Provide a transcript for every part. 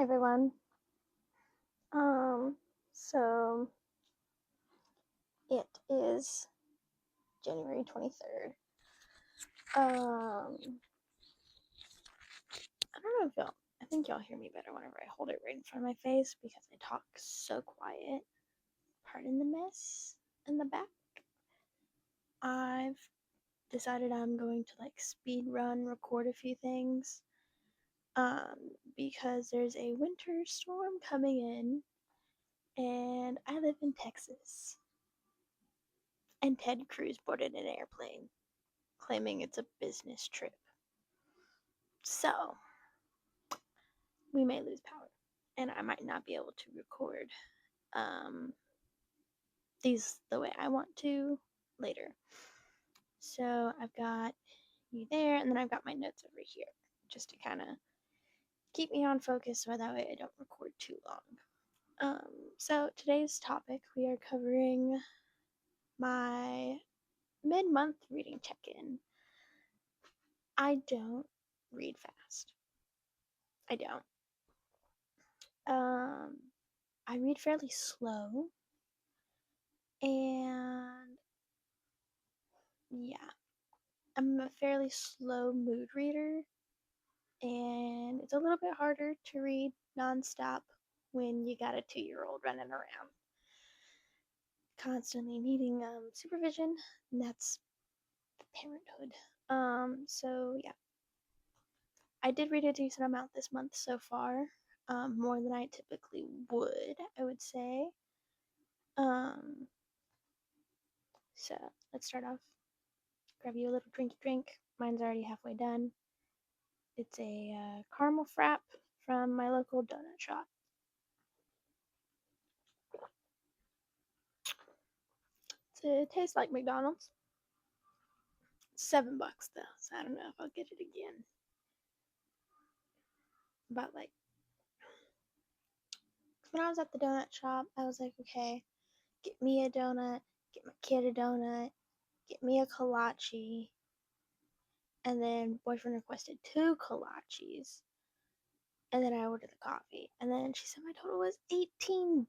everyone. So it is January 23rd. I don't know if I think y'all hear me better whenever I hold it right in front of my face because I talk so quiet. Pardon the mess in the back. I've decided I'm going to speed run record a few things. Because there's a winter storm coming in and I live in Texas. And Ted Cruz boarded an airplane, claiming it's a business trip. So, we may lose power, and I might not be able to record these the way I want to later. So, I've got you there, and then I've got my notes over here, just to kind of keep me on focus so that way I don't record too long. So, today's topic, we are covering my mid-month reading check-in. I don't read fast. I don't. I read fairly slow, and yeah, I'm a fairly slow mood reader, and it's a little bit harder to read nonstop when you got a 2-year-old running around, constantly needing supervision, and that's parenthood. So yeah, I did read a decent amount this month so far, more than I typically would, I would say. So let's start off. Grab you a little drinky drink. Mine's already halfway done. It's a caramel frap from my local donut shop. It tastes like McDonald's. It's $7 though, so I don't know if I'll get it again. But when I was at the donut shop, I was like, okay, get me a donut, get my kid a donut, get me a kolache, and then boyfriend requested 2 kolaches, and then I ordered the coffee, and then she said my total was $18.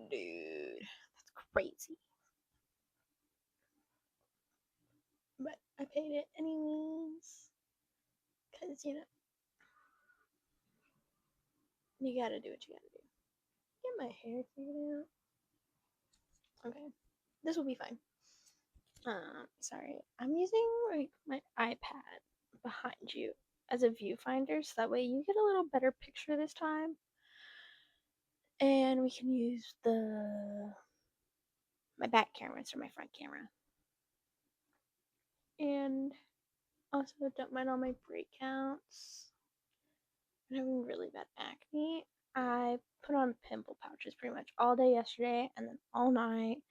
Dude, that's crazy. But I paid it anyways, because you gotta do what you gotta do. Get my hair figured out. Okay, this will be fine. Sorry, I'm using my iPad behind you as a viewfinder, so that way you get a little better picture this time, and we can use my back camera instead of my front camera. And also, don't mind all my breakouts. I'm having really bad acne. I put on pimple pouches pretty much all day yesterday and then all night.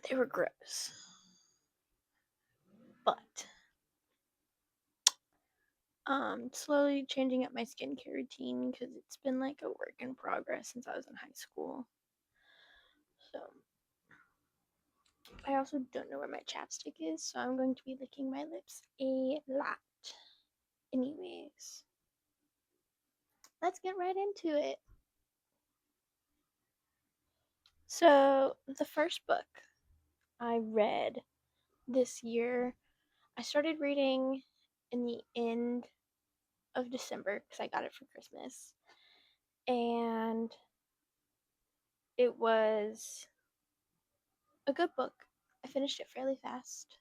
They were gross. But slowly changing up my skincare routine because it's been like a work in progress since I was in high school. So I also don't know where my chapstick is, so I'm going to be licking my lips a lot. Anyways, let's get right into it. So the first book I read this year, I started reading in the end of December because I got it for Christmas, and it was a good book. I finished it fairly fast.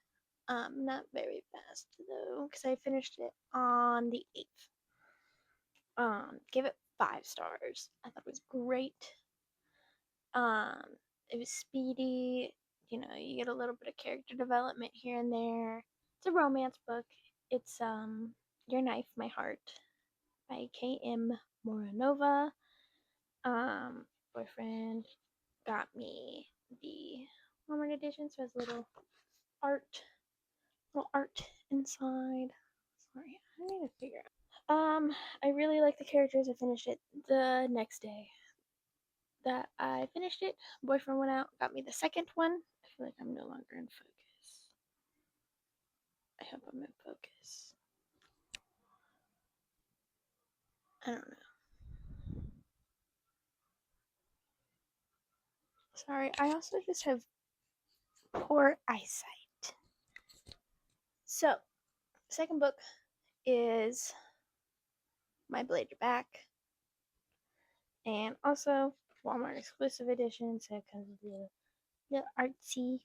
Not very fast though, because I finished it on the 8th. Gave it 5 stars. I thought it was great. Um, it was speedy. You get a little bit of character development here and there. It's a romance book. It's Your Knife, My Heart by K.M. Moronova. Boyfriend got me the Walmart edition, so it has little art inside. Sorry, I need to figure out. I really like the characters. I finished it the next day that I finished it. Boyfriend went out, got me the second one. I feel like I'm no longer in focus. I hope I'm in focus. I don't know. Sorry, I also just have poor eyesight. So, second book is My Blade Your Back, and also Walmart exclusive edition, so it comes with the artsy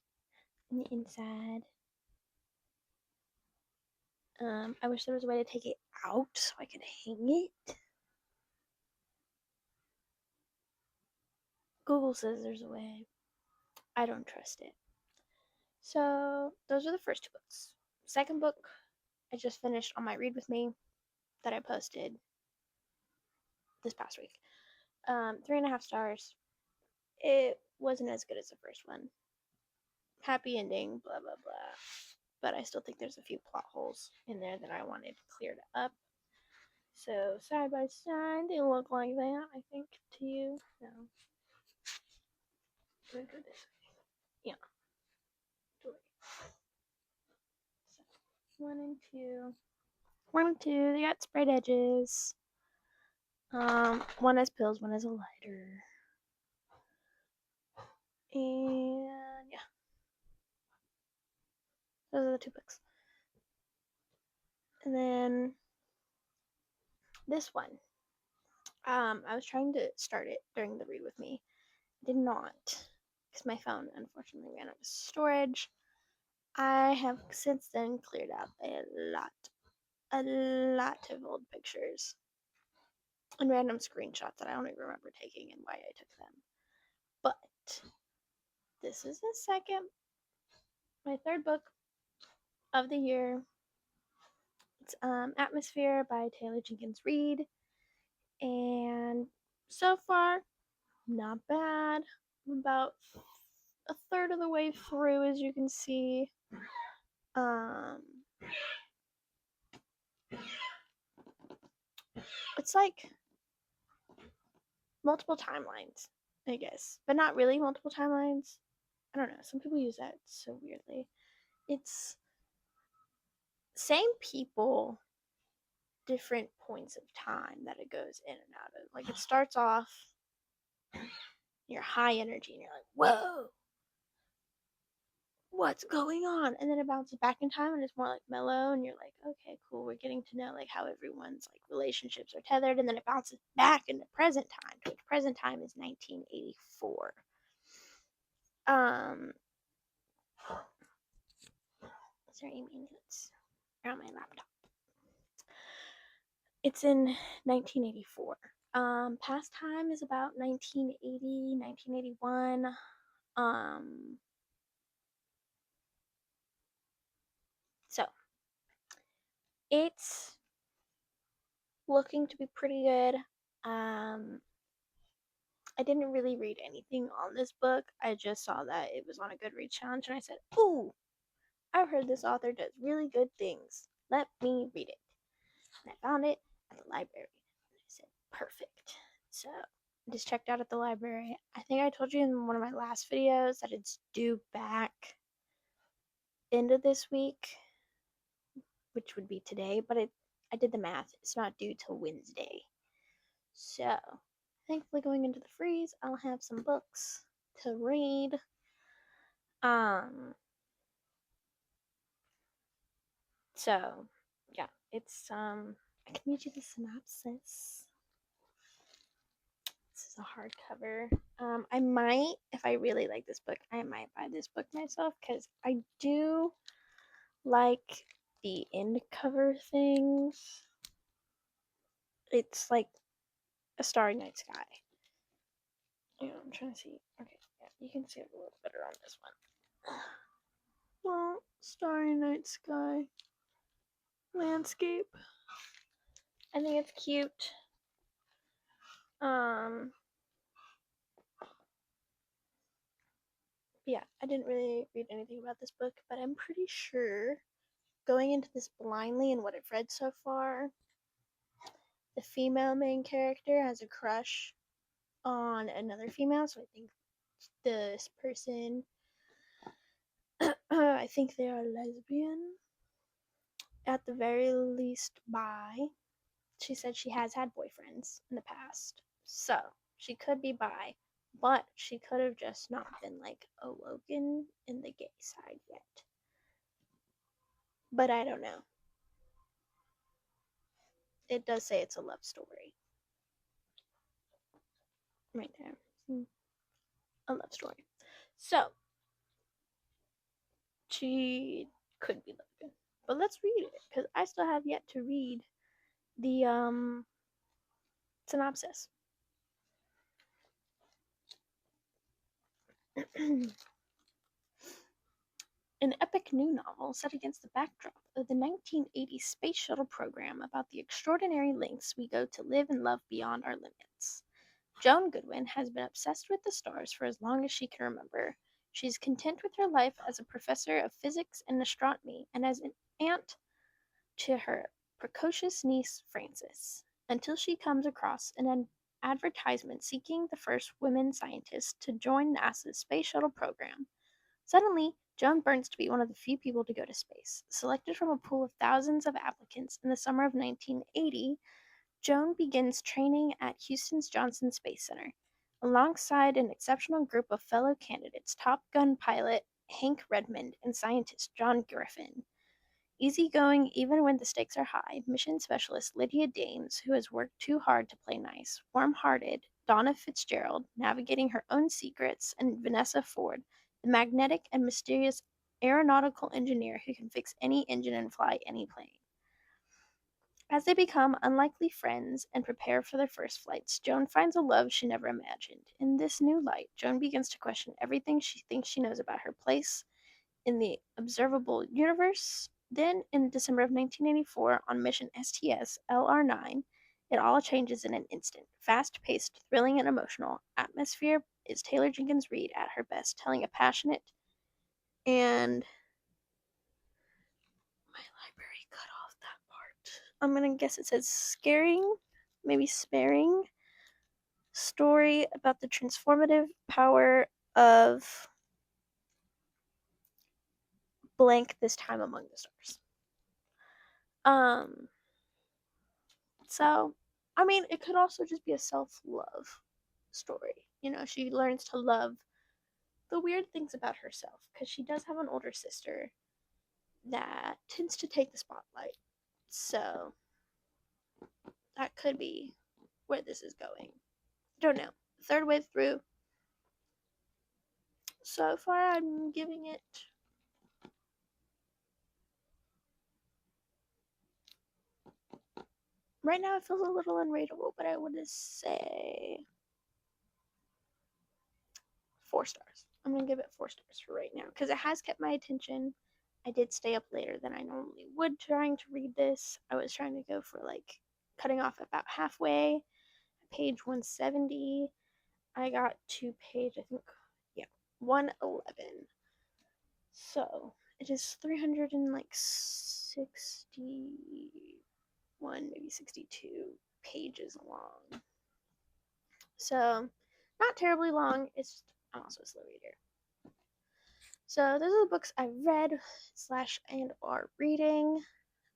on the inside. I wish there was a way to take it out so I could hang it. Google says there's a way. I don't trust it. So those are the first two books. Second book, I just finished on my Read With Me that I posted this past week. 3.5 stars. It wasn't as good as the first one. Happy ending, blah blah blah. But I still think there's a few plot holes in there that I wanted cleared up. So side by side, they look like that. I think to you. No. Go this way. Yeah. So, 1 and 2. 1 and 2. They got sprayed edges. One has pills, one has a lighter. And yeah, those are the two books. And then this one, I was trying to start it during the Read With Me. Did not, because my phone unfortunately ran out of storage. I have since then cleared out a lot of old pictures and random screenshots that I don't even remember taking and why I took them. But this is my third book of the year. It's Atmosphere by Taylor Jenkins Reid, and so far, not bad. I'm about a third of the way through, as you can see. It's like multiple timelines, I guess, but not really multiple timelines. I don't know. Some people use that so weirdly. It's same people, different points of time that it goes in and out of. Like it starts off, you're high energy, and you're like, whoa, what's going on? And then it bounces back in time and it's more like mellow, and you're like, okay, cool, we're getting to know like how everyone's like relationships are tethered. And then it bounces back into present time, which present time is 1984. Sorry, my notes are on my laptop. It's in 1984. Past time is about 1980, 1981. So it's looking to be pretty good. I didn't really read anything on this book. I just saw that it was on a Goodreads challenge, and I said, "Ooh, I've heard this author does really good things. Let me read it." And I found it at the library. And I said, "Perfect." So I just checked out at the library. I think I told you in one of my last videos that it's due back into this week, which would be today, but I did the math. It's not due till Wednesday. So, thankfully, going into the freeze, I'll have some books to read. So, yeah, it's, I can read you the synopsis. This is a hardcover. I might, if I really like this book, I might buy this book myself because I do like the end cover things. It's like a starry night sky. Yeah, I'm trying to see. Okay, yeah, you can see it a little better on this one. Well, starry night sky landscape. I think it's cute. Yeah, I didn't really read anything about this book, but I'm pretty sure going into this blindly and what I've read so far, the female main character has a crush on another female, so I think this person, I think they are lesbian, at the very least bi. She said she has had boyfriends in the past, so she could be bi, but she could have just not been like awoken in the gay side yet. But I don't know. It does say it's a love story right there. A love story. So she could be lesbian. But let's read it because I still have yet to read the synopsis. An epic new novel set against the backdrop of the 1980s space shuttle program about the extraordinary lengths we go to live and love beyond our limits. Joan Goodwin has been obsessed with the stars for as long as she can remember. She's content with her life as a professor of physics and astronomy and as an aunt to her precocious niece Frances, until she comes across an advertisement seeking the first women scientists to join NASA's space shuttle program. Suddenly, Joan burns to be one of the few people to go to space. Selected from a pool of thousands of applicants in the summer of 1980, Joan begins training at Houston's Johnson Space Center. Alongside an exceptional group of fellow candidates, Top Gun pilot Hank Redmond and scientist John Griffin. Easygoing even when the stakes are high, mission specialist Lydia Dames, who has worked too hard to play nice, warm-hearted Donna Fitzgerald, navigating her own secrets, and Vanessa Ford, the magnetic and mysterious aeronautical engineer who can fix any engine and fly any plane. As they become unlikely friends and prepare for their first flights, Joan finds a love she never imagined. In this new light, Joan begins to question everything she thinks she knows about her place in the observable universe. Then, in December of 1984, on mission STS LR9, it all changes in an instant. Fast paced, thrilling, and emotional. Atmosphere is Taylor Jenkins Reid at her best, telling a passionate and. My library cut off that part. I'm gonna guess it says scaring, maybe sparing, story about the transformative power of blank this time among the stars. Um, So, I mean, it could also just be a self love story. You know, she learns to love the weird things about herself because she does have an older sister that tends to take the spotlight. So, that could be where this is going. Don't know. Third way through. So far, I'm giving it. Right now, it feels a little unrateable, but I would say 4 stars. I'm gonna give it 4 stars for right now because it has kept my attention. I did stay up later than I normally would trying to read this. I was trying to go for like cutting off about halfway, page 170. I got to page, I think, yeah, 111. So it is 361, maybe 62 pages long. So not terribly long. It's just, I'm also a slow reader. So those are the books I've read slash and are reading.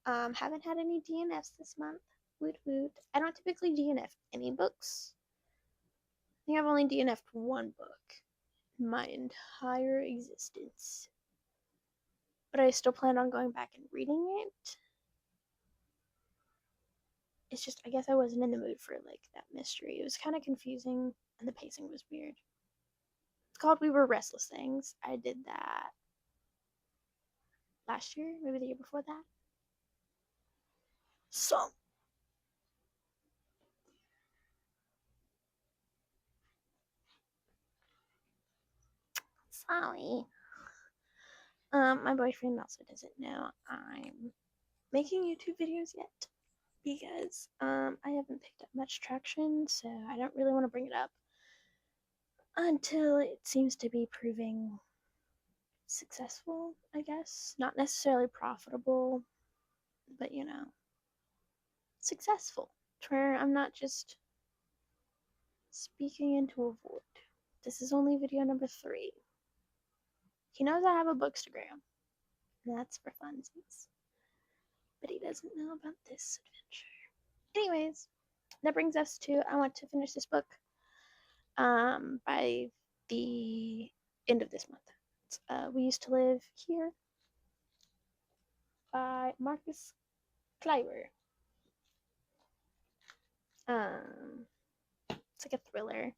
Haven't had any DNFs this month. Woot woot. I don't typically DNF any books. I think I've only DNF'd one book in my entire existence. But I still plan on going back and reading it. It's just, I guess I wasn't in the mood for like that mystery. It was kind of confusing and the pacing was weird. It's called We Were Restless Things. I did that last year, maybe the year before that. So, sorry. My boyfriend also doesn't know I'm making YouTube videos yet because I haven't picked up much traction, so I don't really want to bring it up until it seems to be proving successful, I guess. Not necessarily profitable, but you know, successful. To where I'm not just speaking into a void. This is only video number 3. He knows I have a bookstagram, and that's for funsies. But he doesn't know about this adventure. Anyways, that brings us to I want to finish this book by the end of this month. We Used to Live Here by Marcus Kliewer. It's like a thriller, a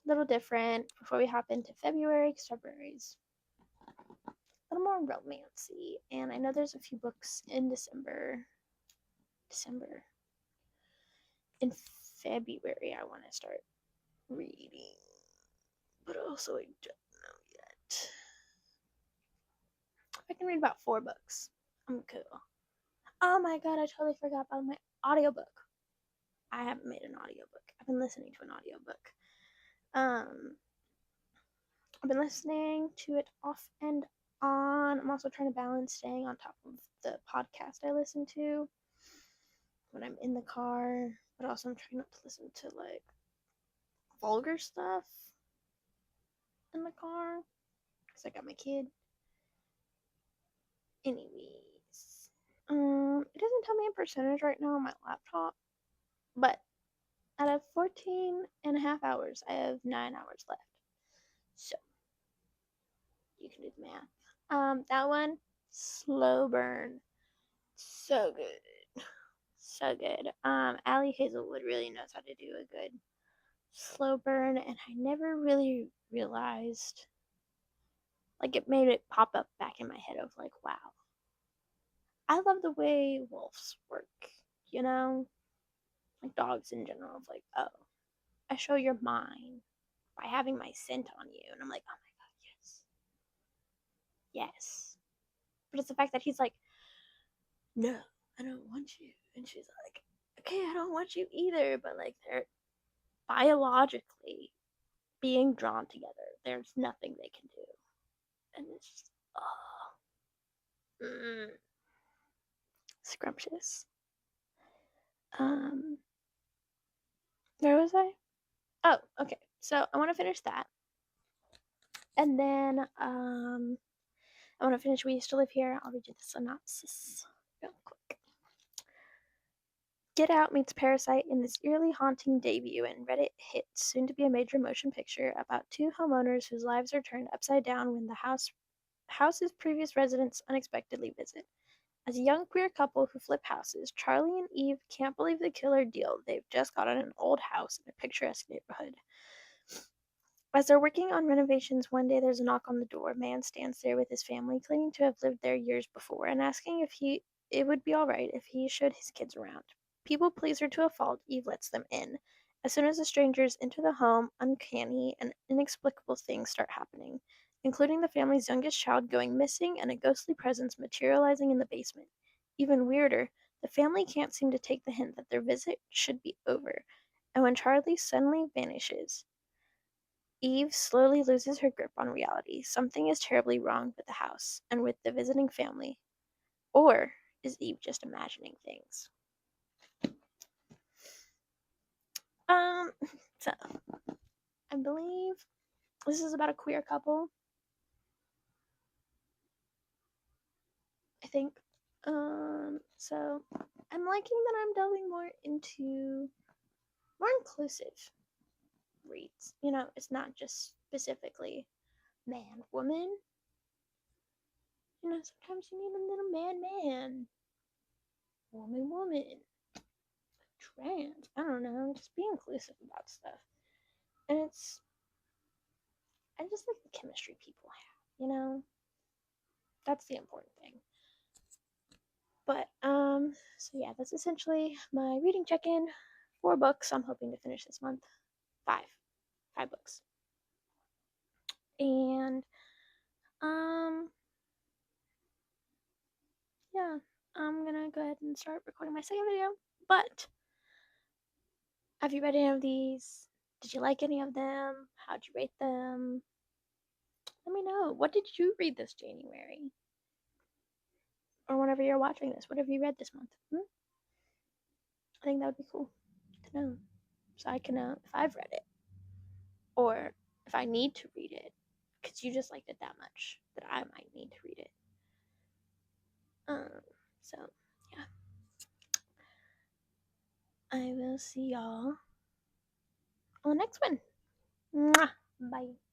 little different. Before we hop into February, because February's a little more romancy, and I know there's a few books in December. In February, I want to start reading, but also I don't know yet. I can read about 4 books. I'm cool. Oh my god, I totally forgot about my audiobook. I haven't made an audiobook. I've been listening to an audiobook. I've been listening to it off and on. I'm also trying to balance staying on top of the podcast I listen to when I'm in the car, but also I'm trying not to listen to like vulgar stuff in the car because I got my kid. Anyways, it doesn't tell me a percentage right now on my laptop, but out of 14 and a half hours, I have 9 hours left. So, you can do the math. That one, slow burn. So good. So good. Allie Hazelwood really knows how to do a good slow burn, and I never really realized, like, it made it pop up back in my head of, like, wow. I love the way wolves work, you know? Like, dogs in general, of like, oh, I show your mind by having my scent on you. And I'm like, oh my god, yes. Yes. But it's the fact that he's like, no, I don't want you. And she's like, okay, I don't want you either. But like, they're biologically being drawn together. There's nothing they can do. And it's just, scrumptious. Where was I? Oh, okay. So I want to finish that. And then I want to finish We Used to Live Here. I'll read you the synopsis real quick. Get Out meets Parasite in this eerily haunting debut and Reddit hit, soon to be a major motion picture, about 2 homeowners whose lives are turned upside down when the house's previous residents unexpectedly visit. As a young queer couple who flip houses, Charlie and Eve can't believe the killer deal they've just got on an old house in a picturesque neighborhood. As they're working on renovations, one day there's a knock on the door. A man stands there with his family, claiming to have lived there years before, and asking if it would be alright if he showed his kids around. People please her to a fault, Eve lets them in. As soon as the strangers enter the home, uncanny and inexplicable things start happening, including the family's youngest child going missing and a ghostly presence materializing in the basement. Even weirder, the family can't seem to take the hint that their visit should be over, and when Charlie suddenly vanishes, Eve slowly loses her grip on reality. Something is terribly wrong with the house and with the visiting family. Or is Eve just imagining things? Um, so I believe this is about a queer couple. I think. So I'm liking that I'm delving more into more inclusive reads. You know, it's not just specifically man, woman. You know, sometimes you need a little man, woman, trans. I don't know. Just be inclusive about stuff. And I just like the chemistry people have, you know? That's the important thing. But, so yeah, that's essentially my reading check-in. 4 books I'm hoping to finish this month. 5. 5 books. And, yeah, I'm gonna go ahead and start recording my second video. But, have you read any of these? Did you like any of them? How'd you rate them? Let me know. What did you read this January? Or whenever you're watching this, what have you read this month? I think that would be cool to know. So I can know if I've read it. Or if I need to read it. Because you just liked it that much that I might need to read it. So, yeah. see y'all on the next one. Mwah. Bye.